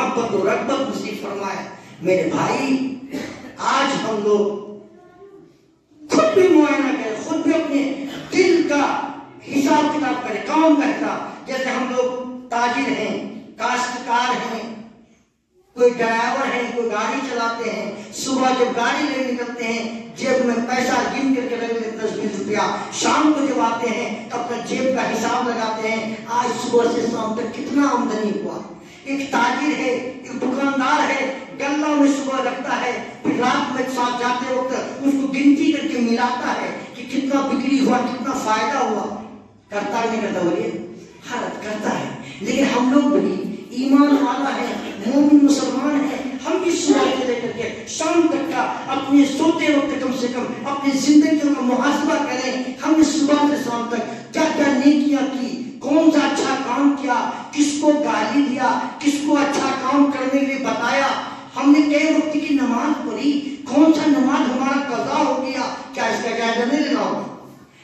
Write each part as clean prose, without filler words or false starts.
محبت و رغبت نصیب فرمائے۔ میرے بھائی آج ہم لوگ خود بھی معائنہ کریں، خود بھی اپنے دل کا حساب کتاب کریں، کام کا حساب۔ جیسے ہم لوگ تاجر ہیں، کاشتکار ہیں، کوئی ڈرائیور ہیں، کوئی گاڑی چلاتے ہیں، صبح جب گاڑی لے نکلتے ہیں جیب میں پیسہ گن کر کے رکھ لیتے 10-20 روپیہ، شام کو جب آتے ہیں تو اپنا جیب کا حساب لگاتے ہیں آج صبح سے شام تک کتنا آمدنی ہوا۔ ایک تاجر ہے، ایک دکاندار ہے، گلہ میں صبح رکھتا ہے، پھر رات میں ساتھ جاتے وقت اس کو گنتی کر کے ملاتا ہے کہ کتنا بکری ہوا، کتنا فائدہ ہوا۔ کرتا نہیں کرتا بولیے؟ حالت کرتا ہے۔ لیکن ہم لوگ بھی ایمان والا ہے، مومن مسلمان ہے، ہم بھی صبح سے لے کر کے شام تک کا اپنے سوتے وقت کم سے کم اپنی زندگیوں کا محاسبہ کریں۔ ہم نے صبح سے شام تک کیا کیا نیکیاں کی، کون سا اچھا کام کیا، کس کو گالی دیا، کس کو اچھا کام کرنے کے لیے بتایا، ہم نے کئی وقت کی نماز پڑھی، کون سا نماز ہمارا قضا ہو گیا، کیا اس کا جائزہ نہیں لینا ہوگا؟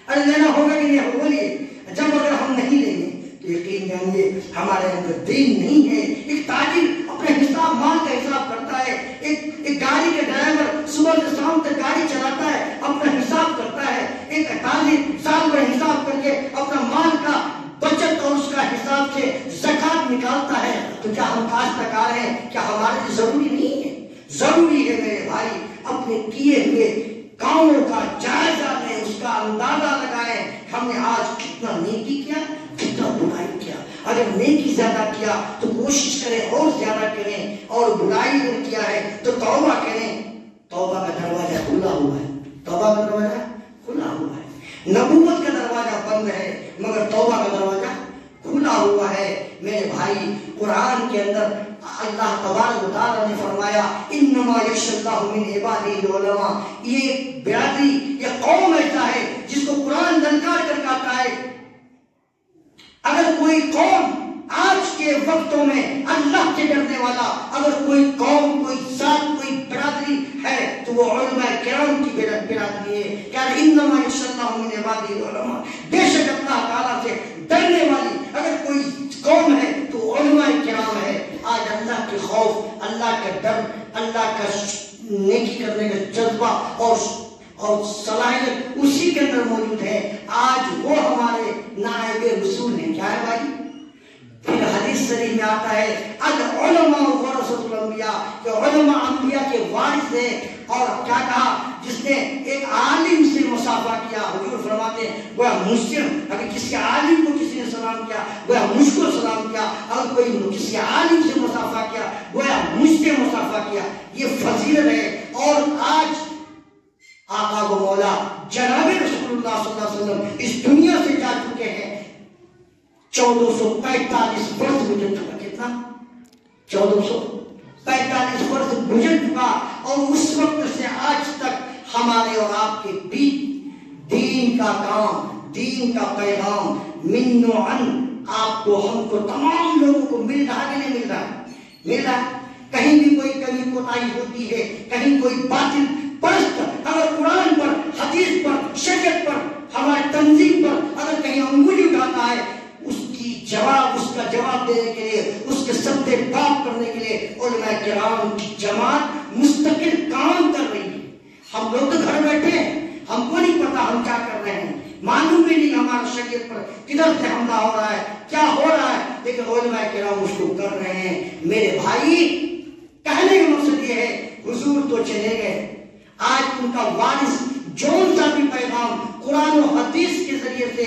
ارے لینا ہوگا کہ نہیں ہوگا؟ بولیے۔ جب اگر ہم نہیں لیں گے تو یقین جانیے ہمارے اندر دین نہیں ہے۔ ایک تاجر اپنے حساب مال کا حساب کرتا ہے، ایک گاڑی کے ڈرائیور صبح سے شام تک گاڑی چلاتا ہے، اپنا حساب کرتا ہے، ایک تاجر سال بھر حساب کر کے اپنا مال کا بچت اور اس کا حساب سے زکات نکالتا ہے۔ تو کیا ہم کاشتکار ہیں؟ کیا ہمارے لیے ضروری نہیں ہے؟ ضروری ہے میرے بھائی، اپنے کیے ہوئے کاموں کا جائزہ لیں، اس کا اندازہ لگائیں، ہم نے آج کتنا نیکی کیا، کتنا برائی کیا۔ اگر نیکی زیادہ کیا تو کوشش کریں اور زیادہ کریں، اور برائی اگر کیا ہے تو توبہ کریں۔ توبہ کا دروازہ کھلا ہوا ہے، توبہ کا دروازہ کھلا ہوا ہے۔ نبوت کا دروازہ بند ہے مگر توبہ کا دروازہ کھلا ہوا ہے۔ میرے بھائی قرآن کے اندر اللہ تبارک و تعالیٰ نے فرمایا انما یخشی اللہ من عبادہ العلماء، یہ برادری، یہ قوم ایسا ہے جس کو قرآن دلکار کر کہتا ہے اگر کوئی قوم آج کے وقتوں میں اللہ سے ڈرنے والا، اگر کوئی قوم، کوئی ذات، کوئی برادری ہے تو وہ علماء کرام کی برادری ہے۔ کیا انما یخشی اللہ من عبادہ العلماء، بے شک اللہ تعالیٰ سے ڈرنے والی اگر کوئی قوم ہے تو علماء کرام ہے۔ آج اللہ کے خوف، اللہ کا ڈر، اللہ کا نیکی کرنے کا جذبہ اور صلاحیت اسی کے اندر موجود ہے۔ آج وہ ہمارے نائب رسول ہیں۔ کیا ہے بھائی؟ پھر حدیث شریف میں آتا ہے العلماء ورثۃ الانبیاء، کہ علماء انبیاء کے وارث ہیں۔ اور کیا کہا؟ جس نے ایک عالم سے مصافحہ کیا، حضور فرماتے ہیں گویا مجھ سے، اگر کسی عالم کو کسی نے سلام کیا گویا مجھ کو سلام کیا، اگر کوئی کسی عالم سے مصافحہ کیا گویا مجھ سے مصافحہ کیا۔ یہ فضیلت ہے۔ اور آج آقا و مولا جناب رسول اللہ صلی اللہ علیہ وسلم اس دنیا سے جا چکے ہیں 1445 برس گزر چکا۔ کتنا؟ 1445 برس گزر چکا، اور اس وقت سے آج تک ہمارے اور آپ کے بیچ دین کا کام، دین کا پیغام من و عن آپ کو، ہم کو، تمام لوگوں کو مل رہا کہ نہیں مل رہا؟ مل رہا۔ کہیں بھی کوئی کمی کوتاہی ہوتی ہے، کہیں کوئی باطل پرست اگر قرآن پر، حدیث پر، شریعت پر، ہمارے تنظیم پر اگر کہیں انگلی اٹھاتا ہے، اس کا جواب دینے کے لیے، اس کے سبتے پاک کرنے کے لیے علماء کرام کی جماعت مستقل کام کر رہی ہے۔ ہم لوگ تو گھر بیٹھے ہیں، ہم کو نہیں پتا ہم کیا کر رہے ہیں، معلوم بھی نہیں ہمارا شریعت پر کدھر سے حملہ ہو رہا ہے، کیا ہو رہا ہے، لیکن علماء کرام اس کو کر رہے ہیں۔ میرے بھائی کہنے کا مقصد یہ ہے حضور تو چلے گئے، آج ان کا وارث جون سا بھی پیغام قرآن و حدیث کے ذریعے سے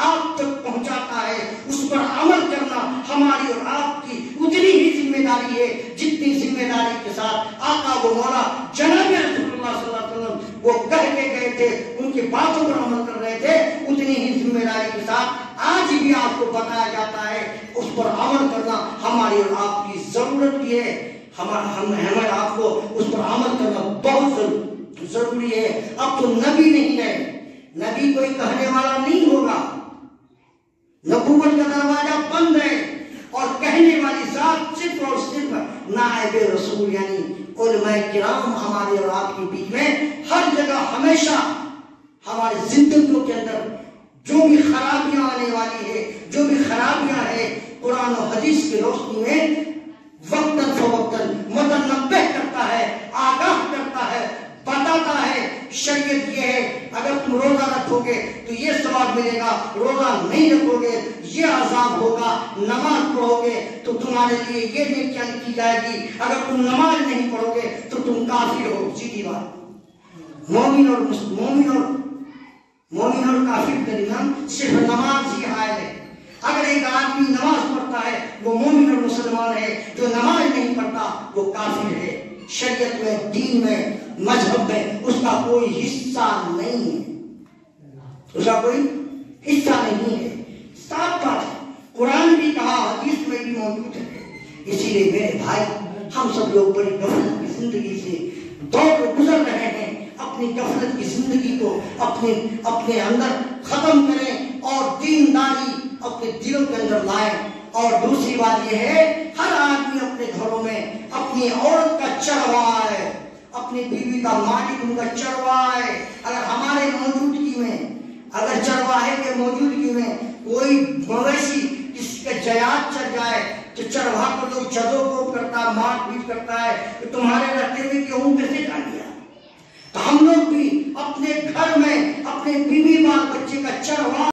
آپ تک پہنچاتا ہے، اس پر عمل کرنا ہماری اور آپ کی اتنی ہی ذمہ داری ہے جتنی ذمہ داری کے ساتھ آقا و مولا جناب رسول اللہ صلی اللہ علیہ وسلم وہ کہہ کے گئے تھے، ان کی باتوں پر عمل کر رہے تھے، اتنی ہی ذمہ داری کے ساتھ آج بھی آپ کو بتایا جاتا ہے اس پر عمل کرنا ہماری اور آپ کی ضرورت بھی ہے۔ ہمیں آپ کو اس پر عمل کرنا بہت ضروری ہے۔ اب تو نبی نہیں ہے، نبی کوئی کہنے والا نہیں ہوگا، نبوت کا دروازہ بند ہے، اور کہنے والی ذات صرف اور صرف نائب رسول یعنی علماء کرام ہمارے اور آپ کے بیچ میں ہر جگہ ہمیشہ ہماری زندگیوں کے اندر جو بھی خرابیاں آنے والی ہے، جو بھی خرابیاں ہیں، قرآن و حدیث کی روشنی میں وقتاً فوقتاً عذاب ملے گا، روزہ نہیں رکھو گے یہ عذاب ہوگا، نماز پڑھو گے تو تمہارے لیے یہ نیکیاں کی جائے گی، اگر تم نماز نہیں پڑھو گے تو تم کافر ہو. سیدھی بات. مومن اور کافر کے درمیان صرف نماز ہی حائل ہے. اگر ایک آدمی نماز پڑھتا ہے وہ مومن اور مسلمان ہے، جو نماز نہیں پڑھتا وہ کافر ہے. شریعت میں، دین میں، مذہب میں اس کا کوئی حصہ نہیں ہے، اس کا کوئی حصہ نہیں ہے. صاف بات ہے، قرآن بھی کہا، حدیث میں بھی موجود ہے. اسی لیے میرے بھائی، ہم سب لوگ بڑی غفلت کی زندگی سے دور گزر رہے ہیں. اپنی غفلت کی زندگی کو اپنے اندر ختم کریں اور دینداری اپنے دلوں کے اندر لائیں. اور دوسری بات یہ ہے، ہر آدمی اپنے گھروں میں اپنی عورت کا چرواہا ہے، اپنی بیوی کا مالک ان کا چرواہا ہے. اگر ہمارے موجودگی میں، اگر چرواہے کے موجودگی میں کوئی مویشی جس کے جیات چل جائے تو چرواہا کو لوگ جدو کو کرتا ہے، مار پیٹ کرتا ہے کہ تمہارے رہتے ہوئے کیوں کیسے جا لیا. تو ہم لوگ بھی اپنے گھر میں اپنے بیوی بال بچے کا چرواہا